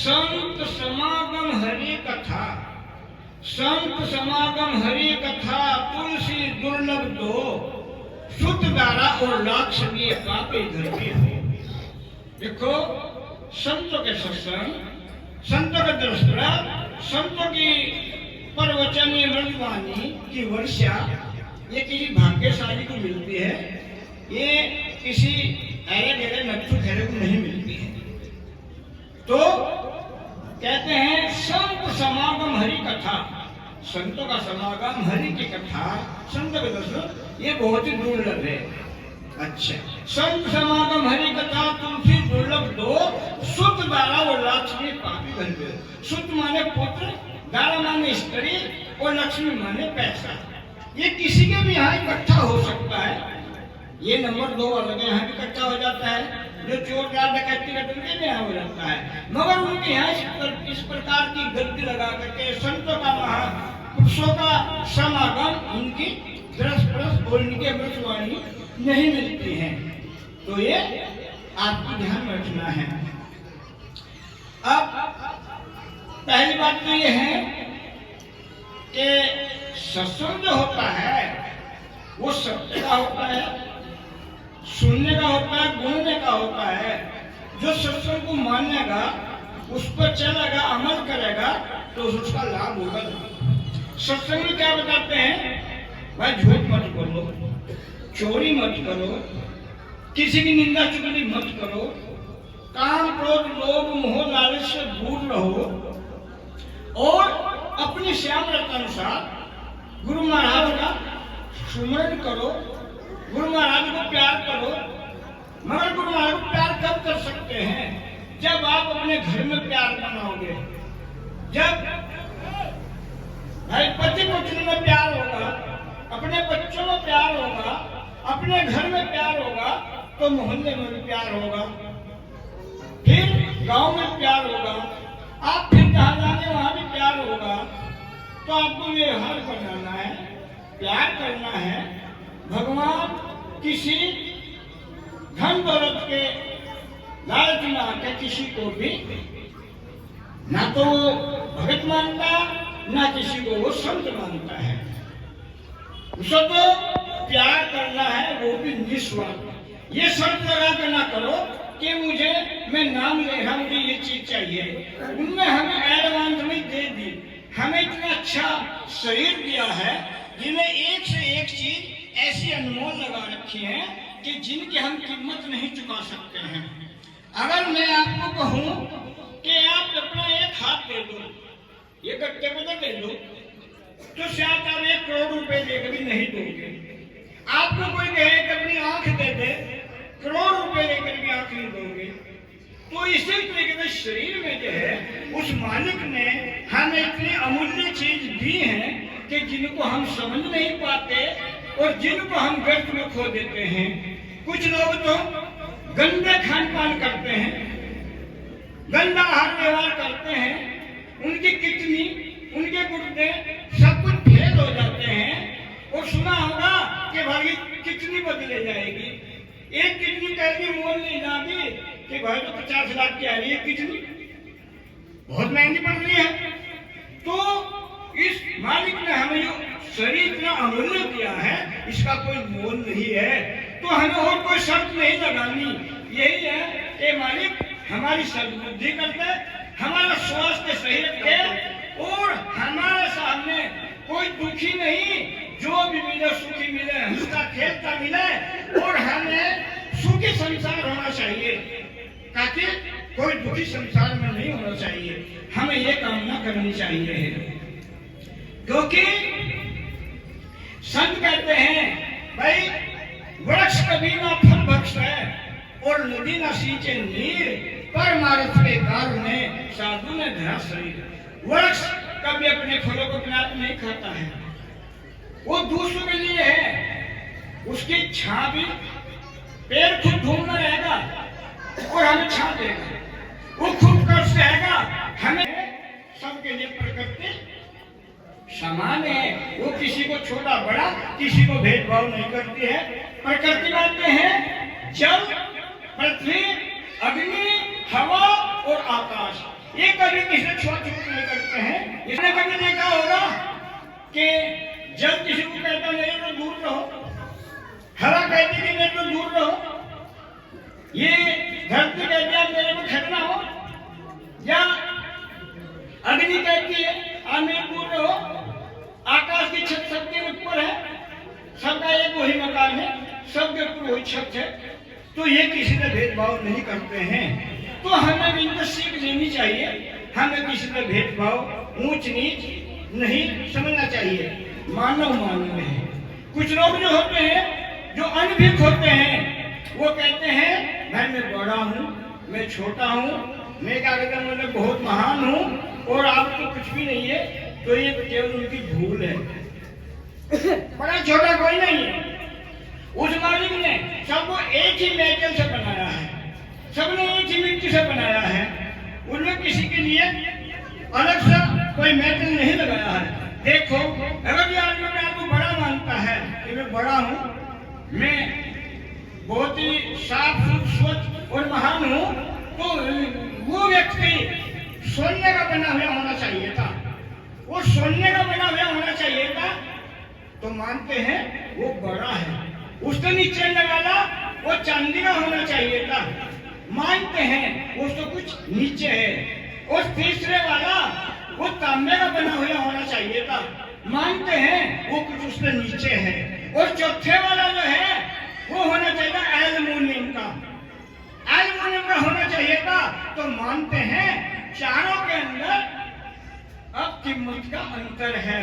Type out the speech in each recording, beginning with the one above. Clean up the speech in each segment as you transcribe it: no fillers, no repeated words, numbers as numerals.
संत समागम हरि कथा, संत समागम हरि कथा, तुलसी दुर्लभ दो, शुद्ध दारा और लाक्षणीय पापे घर में हो। देखो, संतों के सत्संग, संतों के दृष्टा, संतों की प्रवचनीय मृदवाणी की वर्षा ये किसी भाग्यशाली को मिलती है, ये किसी अरे गहरे नक्शु खैरे को नहीं मिलती है। तो कहते हैं संत समागम हरि कथा, संतों का समागम हरि की कथा, संतों के दर्शन ये बहुत ही दुर्लभ है। अच्छा, संत समागम हरि कथा, तुलसी दुर्लभ दो, शुद्ध दारा और लक्ष्मी पापी बन गए। शुद्ध माने पुत्र, दारा माने स्त्री और लक्ष्मी माने पैसा। ये किसी के भी यहाँ इकट्ठा हो सकता है। ये नंबर 2 वालों के यहाँ भी इकट्ठा हो जाता है, जो चोर डकैती करते हैं उनके यहाँ हो जाता है। मगर उनके यहाँ इस प्रकार की गद्दी लगा करके संतों का महापुरुषों का समागम, उनकी दृष्ट और उनके अमृतवाणी नहीं मिलती है। तो ये आपको ध्यान रखना है। अब पहली बात तो ये है कि सत्संग जो होता है वो सत्य का होता है, सुनने का होता है, बोलने का होता है। जो सत्संग को मानेगा, उस पर चलेगा, अमल करेगा तो उसका लाभ होगा। सत्संग में क्या बताते हैं? भाई झूठ मत बोलो, चोरी मत करो, किसी की निंदा चुगली मत करो, काम क्रोध लोभ मोह लालच से दूर रहो और अपनी श्यामलता अनुसार गुरु महाराज का सुमरण करो, गुरु महाराज को प्यार करो। मगर गुरु महाराज को प्यार कब कर सकते हैं? जब आप अपने घर में प्यार बनाओगे, जब भाई पति पत्नी में प्यार होगा, अपने बच्चों में प्यार होगा, अपने घर में प्यार होगा, तो मोहल्ले में भी प्यार होगा, फिर गांव में प्यार होगा, आप फिर जहां जाने वहां भी प्यार होगा। तो आपको व्यवहार बनाना है, प्यार करना है। भगवान किसी धन दौलत के लालच में आकर किसी को भी ना तो भगत मानता, ना किसी को वो संत मानता है। उसको तो प्यार करना है, वो भी निस्वार्थ। ये शर्त लगा कर ना करो कि मुझे, मैं नाम ले रहा हूं, मुझे ये चीज चाहिए। उनने हमें एडवांस में दे दी, हमें इतना अच्छा शरीर दिया है, जिन्हें एक से एक चीज ऐसी अनमोल लगा रखी है कि जिनकी हम कीमत नहीं चुका सकते हैं। अगर मैं आपको कहूं कि आप अपना एक हाथ दे दो, ये गट्टे को तो दे दो, तो शायद आप 1 करोड़ रुपए देकर भी नहीं दोगे। आपको कोई कहे कि अपनी आंख दे दे, करोड़ रुपए लेकर भी आंख नहीं दोगे। तो इसी तरीके से शरीर में जो है, उस मालिक ने हमें इतनी अमूल्य चीज दी है कि जिनको हम समझ नहीं पाते और जिनको हम गर्त में खो देते हैं। कुछ लोग तो गंदे खान पान करते हैं, गंदा आहार व्यवहार करते हैं, उनकी किडनी, उनके गुर्दे सब कुछ फेल हो जाते हैं। और सुना होगा कि भाई किडनी बदले जाएगी, एक किडनी कैसी मोल नहीं जाती कि भाई तो 50 लाख की आ रही है किडनी, बहुत महंगी पड़ रही है। तो इस मालिक ने हमें जो शरीर इतना अमूल्य दिया है, इसका कोई मोल नहीं है। तो हमें और कोई शर्त नहीं लगानी, यही है कि मालिक हमारी सद्बुद्धि कर दे, हमारा स्वास्थ्य सही रखे और हमारे सामने कोई दुखी नहीं, जो भी मिले सुखी मिले, हंसता खेलता मिले और हमें सुखी संसार होना चाहिए, ताकि कोई दुखी संसार में नहीं होना चाहिए। हमें ये कामना करनी चाहिए, क्योंकि संत कहते हैं भाई वृक्ष कभी ना फल बख्श है और नदी ना सींचे नीर, परमार्थ के कारण में साधु ने धरा शरीर। वृक्ष कभी अपने फलों को अपने आप नहीं खाता है, वो दूसरों के लिए है। उसकी छां भी, पेड़ खुद ढूंढना रहेगा और हमें छां देगा, वो खुद कष्ट रहेगा, हमें सबके लिए प्रकृति समान है। वो किसी को छोटा बड़ा, किसी को भेदभाव नहीं करती है। प्रकृति कहते हैं जल, पृथ्वी, अग्नि, हवा और आकाश, ये कभी किसी से छुआछूत नहीं करते हैं। इसने कभी देखा होगा कि जब किसी को कहता मेरे तो दूर रहो, हवा कहती कि मेरे तो दूर रहो, ये धरती कहती है मेरे को खतना हो, या अग्नि कहती है आप मेरे दूर रहो, आकाश की छत सबके ऊपर है, सबका एक वही मकान है, सबके ऊपर वही छत है, तो ये किसी से भेदभाव नहीं करते हैं। तो हमें इनको सीख लेनी चाहिए, हमें किसी से भेदभाव ऊंच नीच नहीं समझना चाहिए। मानव मानव है। कुछ लोग जो होते हैं, जो अनभिज्ञ होते हैं, वो कहते हैं भाई मैं बड़ा हूँ, मैं छोटा हूँ, मैं क्या कहता हूँ मैं बहुत महान हूँ और आप तो कुछ भी नहीं है। तो ये केवल उनकी भूल है। बड़ा छोटा कोई नहीं है। उस मालिक ने सबको एक ही मेटल से बनाया है, सबने एक ही मिट्टी से बनाया है, उनमें किसी के लिए अलग सा कोई मेटल नहीं लगाया है। देखो अगर ये आदमी अपने आप को बड़ा मानता है कि मैं बड़ा हूँ, मैं बहुत ही साफ स्वच्छ और महान हूँ, तो वो व्यक्ति सोने का बना हुआ होना चाहिए था, वो सोने का बना हुआ होना चाहिए था, तो मानते हैं वो बड़ा है। उसके नीचे लगाना वो चांदी का होना चाहिए था, मानते हैं वो तो कुछ नीचे है। और तीसरे वाला वो तांबे का बना हुआ होना चाहिए था, मानते हैं वो कुछ उसके नीचे है। और चौथे वाला जो है वो होना चाहिए था एल्युमिनियम का, एल्युमिनियम का होना चाहिए था, तो मानते हैं चारों के अंदर अब कीमत का अंतर है,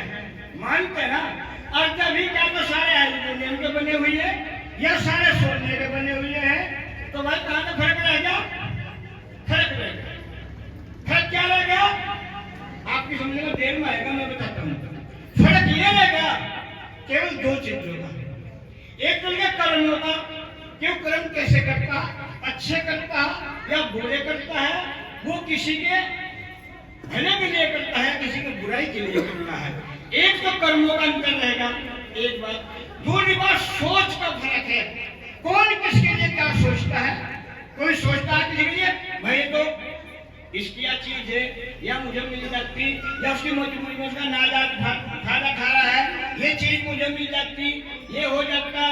मानते ना। और तभी क्या तो सारे एल्युमिनियम के बने हुए हैं या सारे सोने के बने हुए हैं, तो भाई कहाँ का फर्क रहेगा? फर्क रहेगा। फर्क क्या रहेगा आपकी समझने में देर में आएगा, मैं बताता हूँ। फर्क ये रहेगा केवल दो चीजों का। एक तो ये कर्म होगा, क्यों कर्म कैसे करता, अच्छे करता या बुरे करता है, वो किसी के भले के लिए करता है, किसी की बुराई के लिए करता है। एक तो कर्मों का अंतर रहेगा, एक बात। दूसरी बात सोच का फर्क है, कौन किसके लिए क्या सोचता है। कोई सोचता है किसी के लिए भाई तो इसकी क्या चीज है या मुझे मिल जाती, या उसकी मजबूरी में उसका नाजायज फायदा खा रहा है, ये चीज मुझे मिल जाती, ये हो जाता,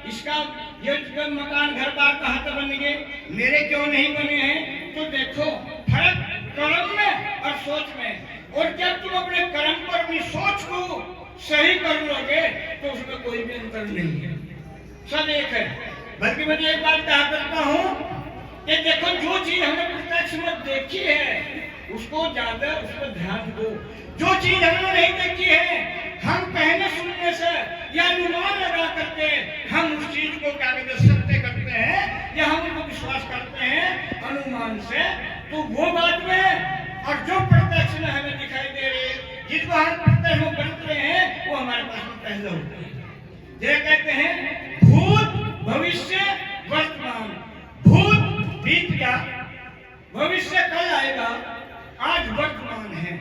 इसका ये मकान घर बार कहाँ तक बन गए, मेरे क्यों नहीं बने हैं। तो देखो फर्क कर्म में और सोच में। और जब तुम अपने कर्म पर अपनी सोच को सही कर लोगे तो उसमें कोई भी अंतर नहीं है, सब एक है। बल्कि मैं एक बात कहा करता हूँ कि देखो जो चीज हमने प्रत्यक्ष में देखी है उसको ज्यादा उस पर ध्यान दो, जो चीज हमने नहीं देखी है हम कहने सुनने से या अनुमान लगा करके हम उस चीज को क्या कहते सत्य करते हैं या हम उनको विश्वास करते हैं अनुमान से, तो वो बात में। और जो प्रत्यक्ष में हमें दिखाई दे रही है, जिसको हम प्रत्यक्ष में बरत रहे हैं, वो हमारे पास में पहले होते हैं। ये कहते हैं भूत भविष्य वर्तमान। भूत बीत गया, भविष्य कल आएगा, आज वर्तमान है।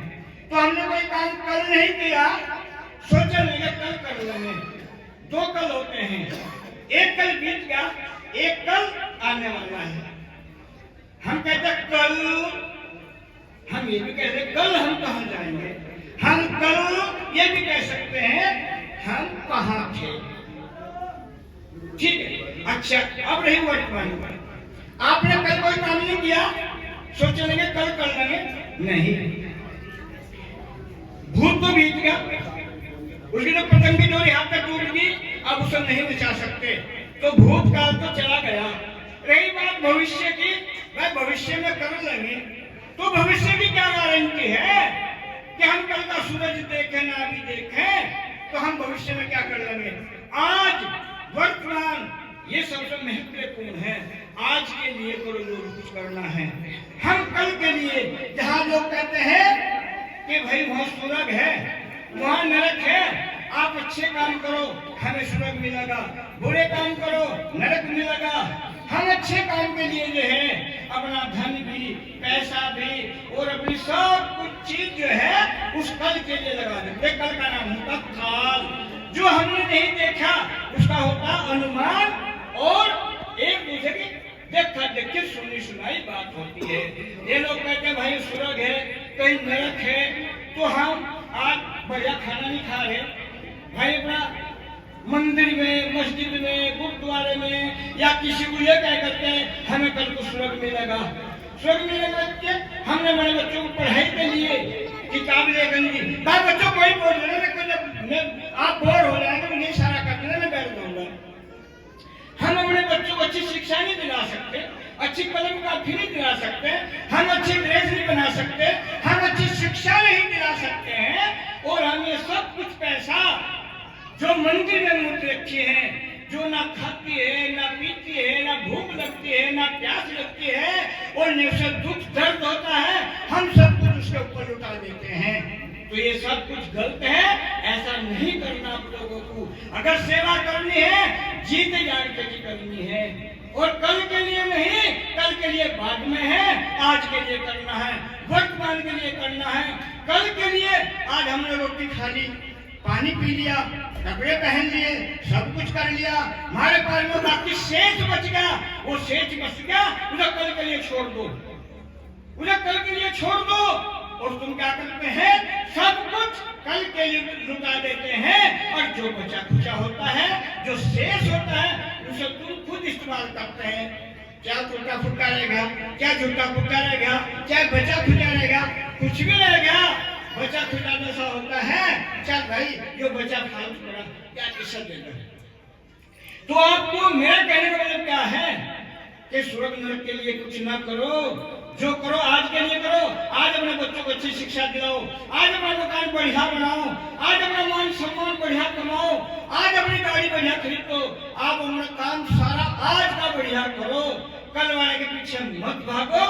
तो हमने कोई काम कल नहीं किया, सोचा नहीं कल कर लेंगे। दो कल होते हैं, एक कल बीत गया, एक कल आने वाला है। हम कहते कल, हम ये भी कहते कल हम कहाँ जाएंगे, हम कल ये भी कह सकते हैं हम कहाँ थे। ठीक है, अच्छा अब रही वर्तमान। आपने कल कोई काम नहीं किया, सोच लेंगे कल कर लेंगे, नहीं। भूत तो बीत गया, उसकी तो पतंग की डोरी हाथ तक टूट गई, अब उसे नहीं बचा सकते, तो भूतकाल तो चला गया। रही बात भविष्य की, वह भविष्य में कर लेंगे, तो भविष्य की क्या गारंटी है कि हम कल का सूरज देखें ना भी देखें, तो हम भविष्य में क्या कर लेंगे। आज वर्तमान ये सबसे महत्वपूर्ण है, आज के लिए करो जो कुछ करना है। हम कल के लिए, जहाँ लोग कहते हैं कि भाई वहाँ स्वर्ग है वहाँ नरक है, आप अच्छे काम करो हमें स्वर्ग मिलेगा, बुरे काम करो नरक मिलेगा। हम अच्छे काम के लिए जो है अपना धन भी, पैसा भी और अपनी सब कुछ चीज जो है उस कल के लिए लगा देते। कल का नाम होता काल, जो हमने नहीं देखा उसका होता अनुमान, और एक दूसरे की देखा देखी सुनी सुनाई बात होती है। ये लोग कहते हैं भाई स्वर्ग है, कहीं नरक है, तो हम आज बढ़िया खाना नहीं खा रहे भाई, अपना मंदिर में, मस्जिद में, गुरुद्वारे में या किसी को ये क्या करते हैं हमें कल को स्वर्ग मिलेगा, स्वर्ग मिलेगा। हमने हमारे बच्चों को पढ़ाई के लिए किताब ले गंदी भाई, बच्चों को ही बोल रहे हैं, आप बोर हो रहे हैं तो नहीं सारा करने में बैठ जाऊंगा। हम अपने बच्चों को अच्छी शिक्षा नहीं दिला सकते, अच्छी कलम काफी नहीं दिला सकते, हम अच्छी ड्रेस नहीं बना सकते, हम अच्छी शिक्षा नहीं दिला सकते हैं, और हम ये सब कुछ पैसा जो मंदिर में मूर्ति रखी है, जो ना खाती है, ना पीती है, ना भूख लगती है, ना प्यास लगती है, और न उसे दुख दर्द होता है, हम सब कुछ उसके ऊपर लुटा देते हैं। तो ये सब कुछ गलत है, ऐसा नहीं करना आप लोगों को। अगर सेवा करनी है जीत जान के करनी है, और कल के लिए नहीं, कल के लिए बाद में है, आज के लिए करना है, वर्तमान के लिए करना है। कल के लिए आज हमने रोटी खा ली, पानी पी लिया, कपड़े पहन लिए, सब कुछ कर लिया, हमारे पास में बाकी शेष बच गया, वो शेष बच गया, उसे कल के लिए छोड़ दो, उसे कल के लिए छोड़ दो। और तुम क्या करते हैं, सब कुछ कल के लिए लुटा देते हैं, और जो बचा खुचा होता है, जो शेष होता है, उसे तुम खुद इस्तेमाल करते हैं। क्या टूटा फूटा रहेगा, क्या झूठा फूटा रहेगा, क्या बचा खुचा रहेगा, कुछ भी रहेगा। बचा खुचा जैसा होता है, चल भाई जो बचा फालतू पड़ा क्या किस्सा देना। तो आपको मेरा कहने का मतलब क्या है कि स्वर्ग नरक के लिए कुछ ना करो, जो करो आज के लिए करो। आज अपने बच्चों को अच्छी शिक्षा दिलाओ, आज अपना दुकान बढ़िया बनाओ, आज अपना मान सम्मान बढ़िया कमाओ, आज अपनी गाड़ी बढ़िया खरीदो, आप अपना काम सारा आज का बढ़िया करो। कल वाले के पीछे मत भागो,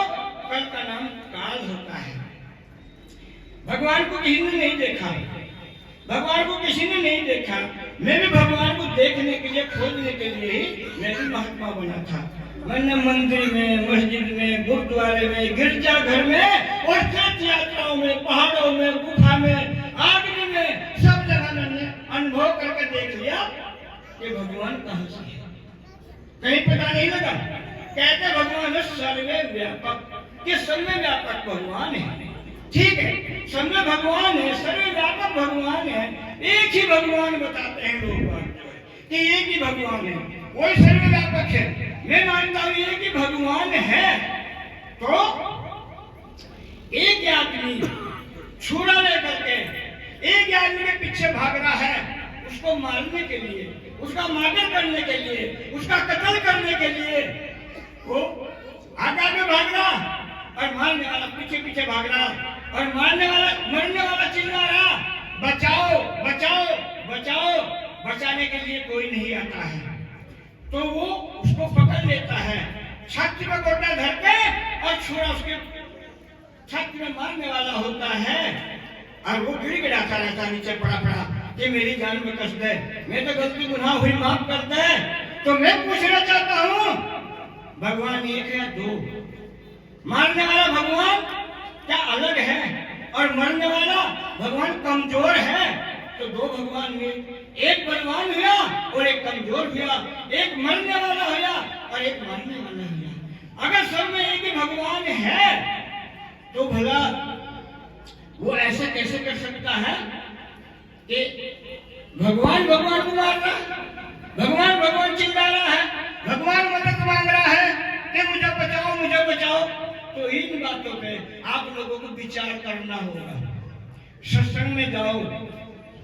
कल का नाम काल होता है। भगवान को किसी ने नहीं देखा, भगवान को किसी ने नहीं देखा। मैं भी भगवान को देखने के लिए, खोजने के लिए ही मैं भी महात्मा बना था। मैंने मंदिर में, मस्जिद में, गुरुद्वारे में, गिरजाघर में और तीर्थ यात्राओं में, पहाड़ों में, गुफा में, आदमी में, सब जगह मैंने अनुभव करके देख लिया कि भगवान कहाँ से है, कहीं पता नहीं लगा। कहते भगवान है सर्वे व्यापक, कि सर्वे व्यापक भगवान है। ठीक है, सर्वे भगवान है, सर्वे व्यापक भगवान है, एक ही भगवान बताते हैं लोग कि एक ही भगवान है, वही सर्वे व्यापक है। मैं मानता हूं एक ही भगवान है, तो एक आदमी छुरा लेकर के एक आदमी के पीछे भाग रहा है, उसको मारने के लिए, उसका मर्डर करने के लिए, उसका कत्ल करने के लिए। वो आगे में भाग रहा और मारने वाला पीछे पीछे भाग रहा, और मारने वाला, मरने वाला चिल्ला रहा बचाओ बचाओ बचाओ। बचाने के लिए कोई नहीं आता है, तो वो उसको पकड़ लेता है, छाती में गोटा धर के, और छुरा उसके छाती में मारने वाला होता है, और वो गिड़गिड़ाता रहता नीचे पड़ा पड़ा कि मेरी जान में कष्ट है, मैं तो गलती गुनाह हुई माफ कर दे। तो मैं पूछना चाहता हूँ, भगवान एक है दो? मारने वाला भगवान क्या अलग है, और मरने वाला भगवान कमजोर है? तो दो भगवान हुए, एक बलवान हुआ और एक कमजोर हुआ, एक मरने वाला हुआ और एक मारने वाला हुआ। अगर सब में एक ही भगवान है तो भला वो ऐसा कैसे कर सकता है कि भगवान भगवान को मार रहा है, भगवान भगवान चिल्ला रहा है, भगवान मदद मांग रहा है कि मुझे बचाओ मुझे बचाओ। तो इन बातों पे आप लोगों को विचार करना होगा। सत्संग में जाओ,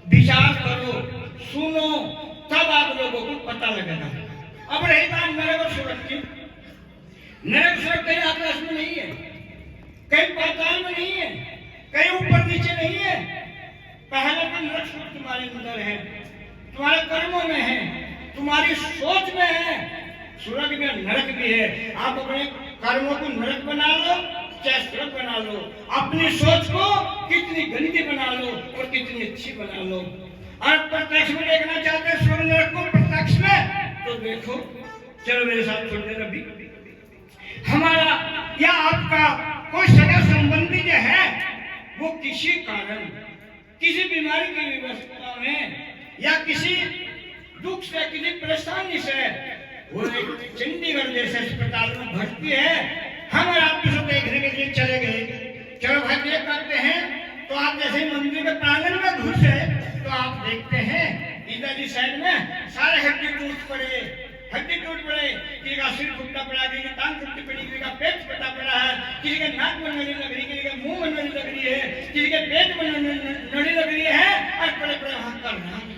विचार करो, सुनो, तब आप लोगों को पता लगेगा। अब रही बात नरक और स्वर्ग की, नरक स्वर्ग कहीं आकाश में नहीं है, कहीं पाताल में नहीं है, कहीं ऊपर नीचे नहीं है। पहले तो नरक स्वर्ग तुम्हारे अंदर है, तुम्हारे कर्मों में है, तुम्हारी सोच में है। स्वर्ग में नरक भी है। आप अपने कर्मों को नरक बना लो चाहे स्वर्ग बना लो, अपनी सोच को कितनी गंदी बना लो और कितनी अच्छी बना लो। और प्रत्यक्ष में देखना चाहते हैं स्वर्ग नरक को प्रत्यक्ष में, तो देखो, चलो मेरे साथ थोड़ी देर अभी। हमारा या आपका कोई सगा संबंधी जो है वो किसी कारण, किसी बीमारी की व्यवस्था में या किसी दुख से, किसी परेशानी से वो चंडीगढ़ जैसे अस्पताल में भर्ती है, हम और आप उसे देखने के लिए चले गए। चलो भाई ये करते हैं, तो आप जैसे ही मंदिर के प्रांगण में घुसे तो आप देखते हैं इधर साइड में सारे हड्डी टूट पड़े, किसी का सिर फूटा पड़ा, किसी की टांग टूटी पड़ी, किसी का पेट फटा पड़ा है, किसी के नाक में नली लग रही, किसी के मुंह में नली लग रही है, किसी के पेट में नली लग रही है, और बड़े बड़े हाथ कर रहा है।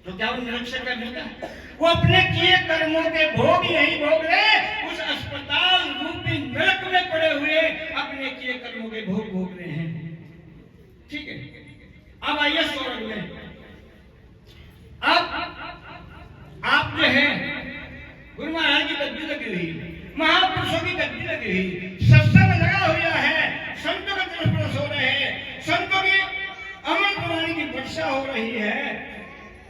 तो क्या वो नरक से करने का? वो अपने किए कर्मों के भोग यही भोग रहे, उस अस्पताल रूपी नरक में पड़े हुए अपने किए कर्मों के भोग भोग रहे हैं। ठीक है, अब आइए स्वर्ग में। अब आप जो है गुरु महाराज की गद्दी लगी हुई, महापुरुषों की गद्दी लगी हुई, सत्संग लगा हुआ है, संतों के तरफ हो रहे हैं, संतों की अमृत वाणी की वर्षा हो रही है,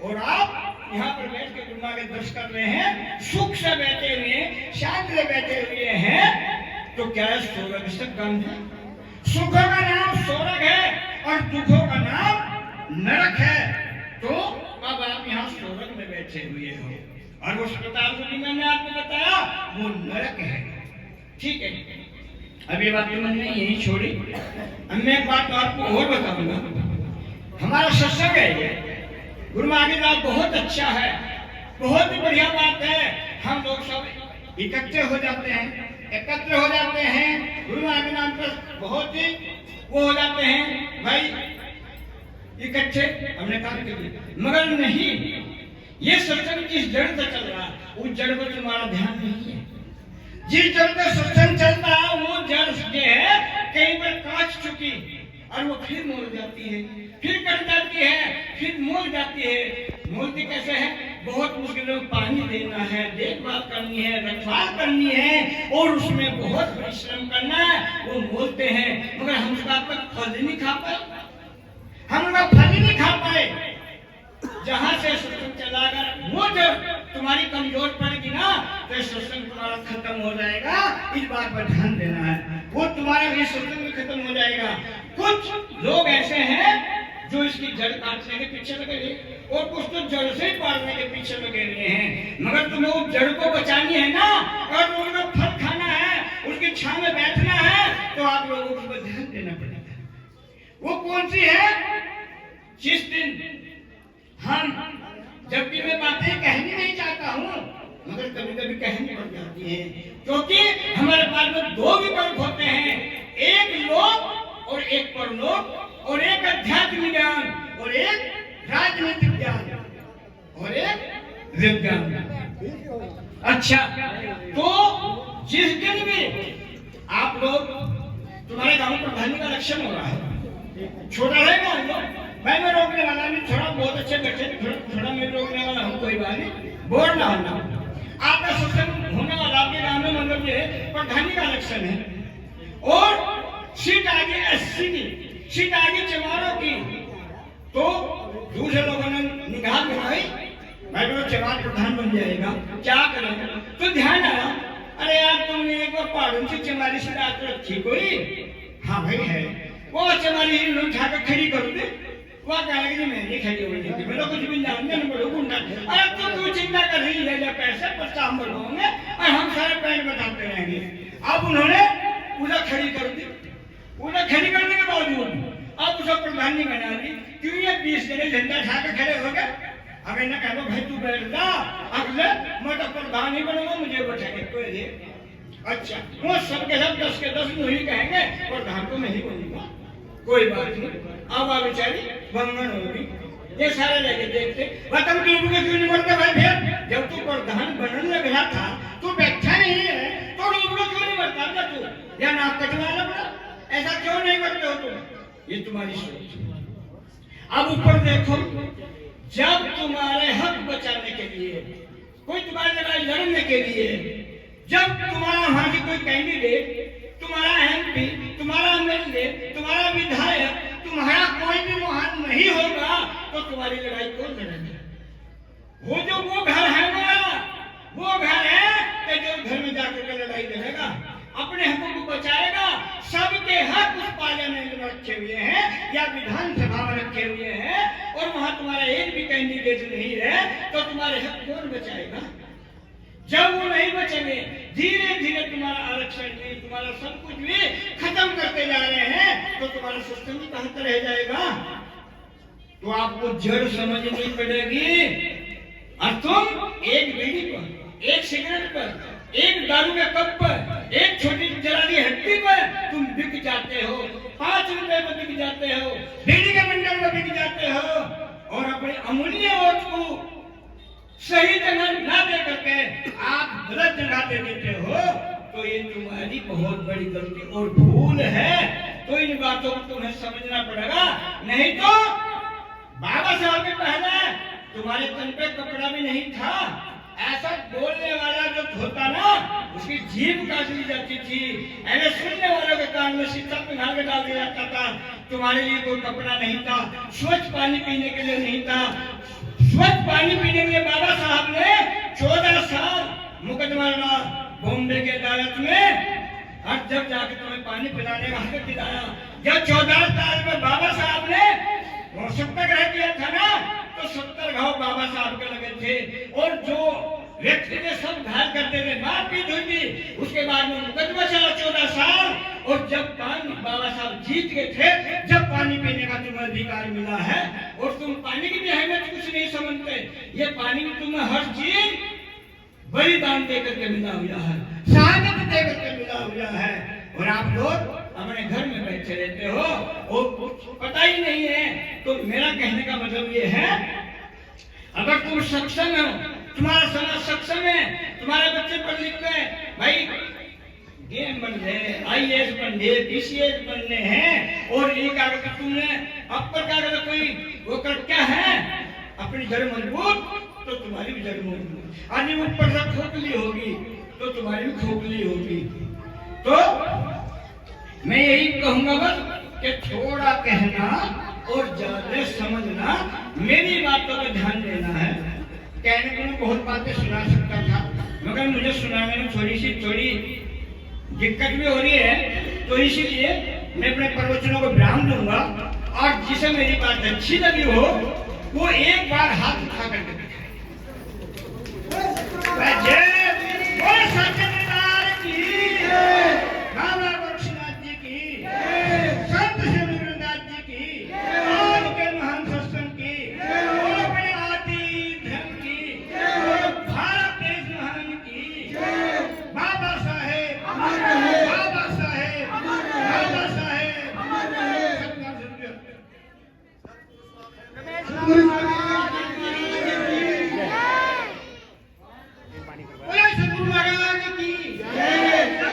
और आप यहाँ पर बैठ के गुरु महाराज के दर्शन कर रहे हैं, सुख से बैठे हुए, शांति से बैठे हुए हैं। तो क्या है? स्वर्ग से कम है। सुखों का नाम स्वर्ग है और दुखों का नाम नरक है। तो अब आप यहाँ स्वर्ग में बैठे हुए हो, और वो अस्पताल को मैंने आपको बताया वो नरक है। ठीक है, अब ये बात मन में यही छोड़ी। अब मैं एक बात आपको और बताऊंगा। हमारा सत्संग है, गुरु महाराज बहुत अच्छा है, बहुत ही बढ़िया बात है। हम लोग सब इकट्ठे हो जाते हैं, एकत्र हो जाते हैं, गुरु महाराज के नाम पर बहुत ही वो हो जाते हैं भाई इकट्ठे, हमने काम किया। मगर नहीं, ये सत्संग जिस जड़ से चल रहा उस जड़ पर तुम्हारा ध्यान नहीं है। जिस जड़ पर सत्संग चलता है वो जड़ जो है कहीं पर काट चुकी, और वो फिर मोड़ जाती है, फिर कट जाती है, फिर मोड़ जाती है। मोड़ती कैसे है? बहुत मुश्किल में पानी देना है, देखभाल करनी है, रखवाल करनी है, और उसमें बहुत परिश्रम करना है। वो मोड़ते हैं, मगर हम उसका फल नहीं खा पाए, हम लोग फल नहीं खा पाए। जहां से सत्संग चलागा वो जब तुम्हारी कमजोर पड़ेगी ना, तो सत्संग तुम्हारा खत्म हो जाएगा। इस बात पर ध्यान देना है, वो तुम्हारा भी सत्संग में खत्म हो जाएगा। कुछ लोग ऐसे हैं जो इसकी जड़ काटने के पीछे लगे हैं, और कुछ तो जड़ से ही पालने के पीछे लगे हुए हैं। मगर तुम्हें उस जड़ को बचानी है ना, और उनका फल खाना है, उसकी छांव में बैठना है, तो आप लोगों को ध्यान देना पड़ेगा। वो कौन सी है? जिस दिन हम, जबकि मैं बातें कहनी नहीं चाहता हूँ, मगर कभी कभी कहनी पड़ जाती है, क्योंकि हमारे पास में दो विकल्प होते हैं, एक लोक और एक परलोक, और एक अध्यात्मिक ज्ञान और एक राजनीतिक ज्ञान और एक विज्ञान। अच्छा, तो जिस दिन भी आप लोग, तुम्हारे गांव में प्रधानी का इलेक्शन हो रहा है, छोटा रहेगा हम लोग, मैं रोकने वाला नहीं, थोड़ा बहुत अच्छे बैठे, थोड़ा मैं रोकने वाला हूँ, कोई बात नहीं, बोर ना होना। आपका सत्संग होने वाला आपके गांव में, मतलब ये प्रधानी का इलेक्शन है, और सीट आगे 80 की सीट आगे चमारों की। तो दूसरे लोगों ने निगाह दिखाई, भाई वो चमार प्रधान बन जाएगा, क्या करेंगे? तो ध्यान आया, अरे यार तुमने एक बार पहाड़ों से चमारी से रात रखी कोई? हाँ भाई है, वो चमारी उठाकर खड़ी कर दे। वह कहेगा कि मैं नहीं खड़ी होने की, मैं कुछ भी जानते नहीं, बड़ो गुंडा। अरे तो तू चिंता कर रही है, पैसे पर हम बनवाओगे और हम सारे पैर बताते रहेंगे। अब उन्होंने उधर खड़ी कर दी, उधर खड़ी करने के बावजूद अब उसको प्रधानी बना दी। क्यों? ये 20 जने झंडा उठा के खड़े हो गए। अब इन्हें कहो भाई तू बैठ जा, अब ले मैं तो प्रधान ही बनूंगा, मुझे बैठेंगे कोई दे। अच्छा, वो सबके सब 10 के 10 नहीं कहेंगे, प्रधान को मैं ही बनूंगा, कोई बात नहीं। अब आ बेचारी भंगन होगी, ये सारे लेके देखते, तुम क्यों नहीं बनते भाई? फिर जब तू प्रधान बनने लग रहा था, तू बैठा नहीं है, तो क्यों नहीं बनता तू? या नाक कटवा लगा, ऐसा क्यों नहीं करते हो तुम? ये तुम्हारी सोच। अब ऊपर देखो, जब तुम्हारे हक बचाने के लिए, कोई तुम्हारी लड़ाई लड़ने के लिए, जब तुम्हारा वहां की कोई कैंडिडेट, तुम्हारा एमपी, तुम्हारा एमएलए, तुम्हारा विधायक, तुम्हारा कोई भी वहां नहीं होगा, तो तुम्हारी लड़ाई कौन लड़ेगा? वो घर है मेरा, वो घर है कि जो घर में जाकर के लड़ाई लड़ेगा, अपने हकों को बचाएगा। सबके हक उस पार्लियामेंट में रखे हुए हैं या विधानसभा में रखे हुए हैं, और वहां तुम्हारा एक भी कैंडिडेट नहीं है, तो तुम्हारे हक कौन बचाएगा? जब वो नहीं बचेंगे, धीरे धीरे तुम्हारा क्षण भी, तुम्हारा सब कुछ भी खत्म करते जा रहे हैं, तो तुम्हारा सिस्टम भी कहां तक रह जाएगा। तो आपको जड़ समझनी पड़ेगी। और तुम एक बीड़ी पर, एक सिगरेट पर, एक दारू के कप पर, एक छोटी जलाली हड्डी पर तुम बिक जाते हो, 5 रुपए में बिक जाते हो, बीड़ी के बंडल में बिक जाते हो, और अपने अमूल्य वोट को सही जगह ना दे करके आप गलत जगह दे देते हो। तो ये तुम्हारी बहुत बड़ी गलती और भूल है। तो इन बातों को तुम्हें समझना पड़ेगा, नहीं तो बाबा साहब के पहले तुम्हारे तन पे कपड़ा भी नहीं था। ऐसा बोलने वाला जो होता ना, उसकी जीभ काट ली जाती थी। ऐसे सुनने वालों के कान में सीता पिघा के डाल दिया जाता था। तुम्हारे लिए कोई कपड़ा नहीं था, स्वच्छ पानी पीने के लिए नहीं था। स्वच्छ पानी पीने के लिए बाबा साहब ने 14 साल मुकदमा लड़ा बॉम्बे के अदालत में, और जब जाके तुम्हें पानी पिलाने का हक दिलाया। जब 14 साल में बाबा साहब ने सत्याग्रह किया था ना, तो 70 घाव बाबा साहब के लगे थे, और जो व्यक्ति ने सब घायल करते थे, मारपीट हुई थी। उसके बाद में मुकदमा चला 14 साल, और जब पानी बाबा साहब जीत गए थे, जब पानी पीने का तुम्हें अधिकार मिला है, और तुम पानी की भी अहमियत कुछ नहीं समझते। ये पानी में तुम्हें हर चीज बलिदान देकर के मिला हुआ है, शहादत देकर के मिला हुआ है, और आप लोग अपने घर में बैठे रहते हो और कुछ पता ही नहीं है। तो मेरा कहने का मतलब ये है, अगर तुम सक्षम हो, तुम्हारा समाज सक्षम है, तुम्हारे बच्चे पढ़ लिख गए, भाई गेम बन रहे, IAS बन रहे, BCS बनने हैं, और ये कागज तुमने अब पर कागज कोई वो कर क्या है, अपनी जड़ मजबूत तो तुम्हारी भी जड़ मजबूत। आदमी ऊपर से खोखली होगी तो तुम्हारी भी खोखली होगी। तो मैं यही कहूंगा बस कि थोड़ा कहना और ज्यादा समझना, मेरी बातों पर ध्यान देना है। कहने को मैं बहुत बातें सुना सकता था, मगर मुझे सुनाने में थोड़ी दिक्कत भी हो रही है। तो इसीलिए मैं अपने प्रवचनों को विराम दूंगा, और जिसे मेरी बात अच्छी लगी हो वो एक बार हाथ उठा करके दिखाए।